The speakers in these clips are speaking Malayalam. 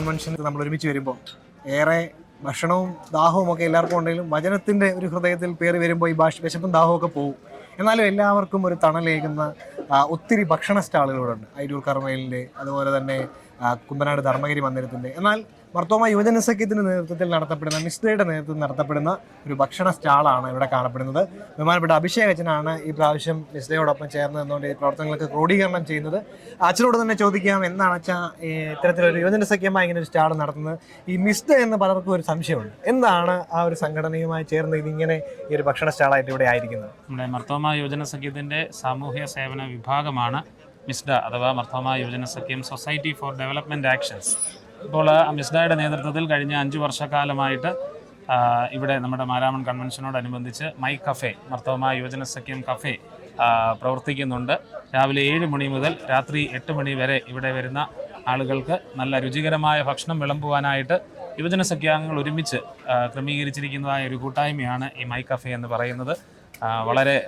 കൺവെൻഷനിൽ നമ്മൾ ഒരുമിച്ച് വരുമ്പോൾ ഏറെ ഭക്ഷണവും ദാഹവും ഒക്കെ എല്ലാവർക്കും ഉണ്ടെങ്കിലും വചനത്തിൻ്റെ ഒരു ഹൃദയത്തിൽ പേറി വരുമ്പോൾ ഈ വിശപ്പും ദാഹവും ഒക്കെ പോകും. എന്നാലും എല്ലാവർക്കും ഒരു തണലേകുന്ന ഒത്തിരി ഭക്ഷണ സ്റ്റാളുകളുണ്ട്. അയിരൂർ കർമ്മയിലിൻ്റെ, അതുപോലെ തന്നെ കുമ്പനാട് ധർമ്മഗിരി മന്ദിരത്തിൻ്റെ. എന്നാൽ മർത്തോമ യുവജന സഖ്യത്തിൻ്റെ നേതൃത്വത്തിൽ നടത്തപ്പെടുന്ന മിസ്ഡയുടെ നേതൃത്വത്തിൽ നടത്തപ്പെടുന്ന ഒരു ഭക്ഷണ സ്റ്റാളാണ് ഇവിടെ കാണപ്പെടുന്നത്. ബഹുമാനപ്പെട്ട അഭിഷേക് അച്ഛനാണ് ഈ പ്രാവശ്യം മിസ്ഡയോടൊപ്പം ചേർന്ന് നിന്നുകൊണ്ട് ഈ പ്രവർത്തനങ്ങൾക്ക് ക്രോഡീകരണം ചെയ്യുന്നത്. അച്ഛനോട് തന്നെ ചോദിക്കാം, എന്താണ് അച്ഛാ ഇത്തരത്തിലൊരു യുവജന സഖ്യമായി ഇങ്ങനെ ഒരു സ്റ്റാൾ നടത്തുന്നത്? ഈ മിസ്ഡ് എന്ന് പലർക്കും ഒരു സംശയമുണ്ട്. എന്താണ് ആ ഒരു സംഘടനയുമായി ചേർന്ന് ഇതിങ്ങനെ ഈ ഒരു ഭക്ഷണ സ്റ്റാളായിട്ട് ഇവിടെ ആയിരിക്കുന്നത്? നമ്മുടെ മർത്തോമ യുവജന സഖ്യത്തിൻ്റെ സാമൂഹ്യ സേവന വിഭാഗമാണ് മിസ്ഡ അഥവാ മർത്തോമ യുവജന സഖ്യം സൊസൈറ്റി ഫോർ ഡെവലപ്മെൻറ്റ് ആക്ഷൻസ്. ഇപ്പോൾ മിസ്ഡയുടെ നേതൃത്വത്തിൽ കഴിഞ്ഞ 5 വർഷക്കാലമായിട്ട് ഇവിടെ നമ്മുടെ മാരാമൺ കൺവെൻഷനോടനുബന്ധിച്ച് മൈ കഫേ, മർത്തോമ യുവജന സഖ്യം കഫേ പ്രവർത്തിക്കുന്നുണ്ട്. രാവിലെ 7 മണി മുതൽ രാത്രി 8 മണി വരെ ഇവിടെ വരുന്ന ആളുകൾക്ക് നല്ല രുചികരമായ ഭക്ഷണം വിളമ്പുവാനായിട്ട് യുവജന സഖ്യാംഗങ്ങൾ ഒരുമിച്ച് ക്രമീകരിച്ചിരിക്കുന്നതായ ഒരു കൂട്ടായ്മയാണ് ഈ മൈ കഫേ എന്ന് പറയുന്നത്. വളരെ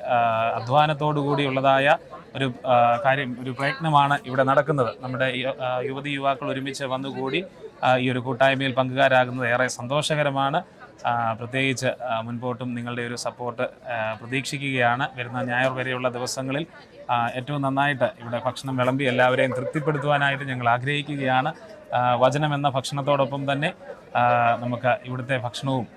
അധ്വാനത്തോടു കൂടിയുള്ളതായ ഒരു പ്രയത്നമാണ് ഇവിടെ നടക്കുന്നത്. നമ്മുടെ യുവതി യുവാക്കൾ ഒരുമിച്ച് വന്നുകൂടി ഈ ഒരു കൂട്ടായ്മയിൽ പങ്കുകാരാകുന്നത് ഏറെ സന്തോഷകരമാണ്. പ്രത്യേകിച്ച് മുൻപോട്ടും നിങ്ങളുടെ ഒരു സപ്പോർട്ട് പ്രതീക്ഷിക്കുകയാണ്. വരുന്ന ഞായർ വരെയുള്ള ദിവസങ്ങളിൽ ഏറ്റവും നന്നായിട്ട് ഇവിടെ ഭക്ഷണം വിളമ്പി എല്ലാവരെയും തൃപ്തിപ്പെടുത്തുവാനായിട്ട് ഞങ്ങൾ ആഗ്രഹിക്കുകയാണ്. വചനം എന്ന ഭക്ഷണത്തോടൊപ്പം തന്നെ നമുക്ക് ഇവിടുത്തെ ഭക്ഷണവും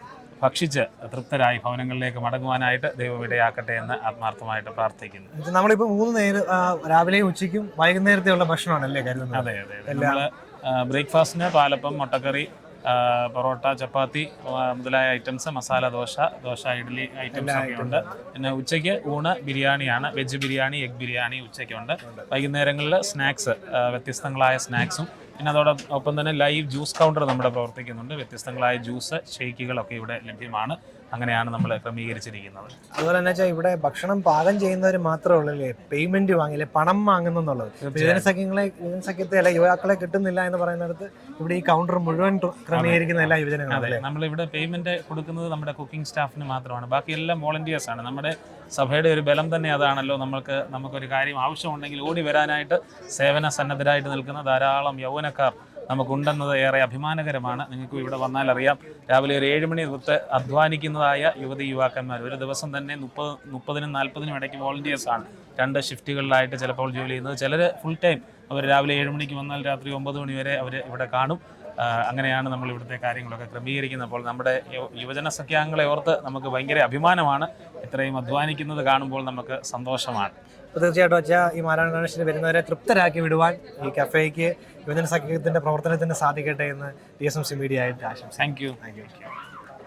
ഭക്ഷിച്ച് തൃപ്തരായി ഭവനങ്ങളിലേക്ക് മടങ്ങുവാനായിട്ട് ദൈവം ഇടയാക്കട്ടെ എന്ന് ആത്മാർത്ഥമായിട്ട് പ്രാർത്ഥിക്കുന്നു. നമ്മളിപ്പോൾ 3 നേരം, രാവിലെയും ഉച്ചയ്ക്കും വൈകുന്നേരത്തെയുള്ള ഭക്ഷണമാണല്ലേ കരുതുന്നത്? അതെ. നമ്മൾ ബ്രേക്ക്ഫാസ്റ്റിന് പാലപ്പം, മുട്ടക്കറി, പൊറോട്ട, ചപ്പാത്തി മുതലായ ഐറ്റംസ്, മസാല ദോശ, ഇഡ്ഡലി ഐറ്റംസ് ഒക്കെ ഉണ്ട്. പിന്നെ ഉച്ചയ്ക്ക് ഊണ് ബിരിയാണിയാണ്. വെജ് ബിരിയാണി, എഗ് ബിരിയാണി ഉച്ചയ്ക്കുണ്ട്. വൈകുന്നേരങ്ങളിൽ സ്നാക്സ്, വ്യത്യസ്തങ്ങളായ സ്നാക്സും, പിന്നെ അതോടൊപ്പം തന്നെ ലൈവ് ജ്യൂസ് കൗണ്ടർ നമ്മുടെ പ്രവർത്തിക്കുന്നുണ്ട്. വ്യത്യസ്തങ്ങളായ ജ്യൂസ്, ഷേക്കുകളൊക്കെ ഇവിടെ ലഭ്യമാണ്. അങ്ങനെയാണ് നമ്മൾ ക്രമീകരിച്ചിരിക്കുന്നത്. അതുപോലെ തന്നെ വെച്ചാൽ ഇവിടെ ഭക്ഷണം പാകം ചെയ്യുന്നവർ മാത്രമേ ഉള്ളല്ലേ പേയ്മെന്റ് വാങ്ങില്ലേ, പണം വാങ്ങുന്നുള്ളത്? യുവജന സഖ്യത്തെ അല്ല യുവാക്കളെ കിട്ടുന്നില്ല എന്ന് പറയുന്നിടത്ത് ഇവിടെ ഈ കൗണ്ടർ മുഴുവൻ ക്രമീകരിക്കുന്ന എല്ലാ യുവജനങ്ങളും. നമ്മളിവിടെ പേയ്മെന്റ് കൊടുക്കുന്നത് നമ്മുടെ കുക്കിംഗ് സ്റ്റാഫിന് മാത്രമാണ്. ബാക്കി എല്ലാം വോളണ്ടിയേഴ്സ് ആണ്. നമ്മുടെ സഭയുടെ ഒരു ബലം തന്നെ അതാണല്ലോ. നമുക്കൊരു കാര്യം ആവശ്യമുണ്ടെങ്കിൽ ഓടി വരാനായിട്ട് സേവന സന്നദ്ധരായിട്ട് നിൽക്കുന്ന ധാരാളം യൗവനക്കാർ നമുക്കുണ്ടെന്നത് ഏറെ അഭിമാനകരമാണ്. നിങ്ങൾക്ക് ഇവിടെ വന്നാൽ അറിയാം, രാവിലെ ഒരു 7 മണി തൊട്ട് അധ്വാനിക്കുന്നതായ യുവതി യുവാക്കന്മാർ ഒരു ദിവസം തന്നെ 30-നും 40-നും ഇടയ്ക്ക് വോളണ്ടിയേഴ്സാണ്. 2 ഷിഫ്റ്റുകളിലായിട്ട് ചിലപ്പോൾ ജോലി ചെയ്യുന്നത്. ചിലർ ഫുൾ ടൈം അവർ രാവിലെ 7 മണിക്ക് വന്നാൽ രാത്രി 9 മണി വരെ അവർ ഇവിടെ കാണും. അങ്ങനെയാണ് നമ്മൾ ഇവിടുത്തെ കാര്യങ്ങളൊക്കെ ക്രമീകരിക്കുന്നത്. അപ്പോൾ നമ്മുടെ യുവജന സഖ്യാംഗങ്ങളെ ഓർത്ത് നമുക്ക് ഭയങ്കര അഭിമാനമാണ്. ഇത്രയും അധ്വാനിക്കുന്നത് കാണുമ്പോൾ നമുക്ക് സന്തോഷമാണ്. തീർച്ചയായിട്ടും വെച്ചാൽ ഈ മാരാമൺ കൺവെൻഷന് വരുന്നവരെ തൃപ്തരാക്കി വിടുവാൻ ഈ കഫേക്ക് യുവജന സഖ്യത്തിൻ്റെ പ്രവർത്തനത്തിന് സാധിക്കട്ടെ എന്ന് TSMC മീഡിയ ആയിട്ട് ആശംസിക്കുന്നു. Thank you.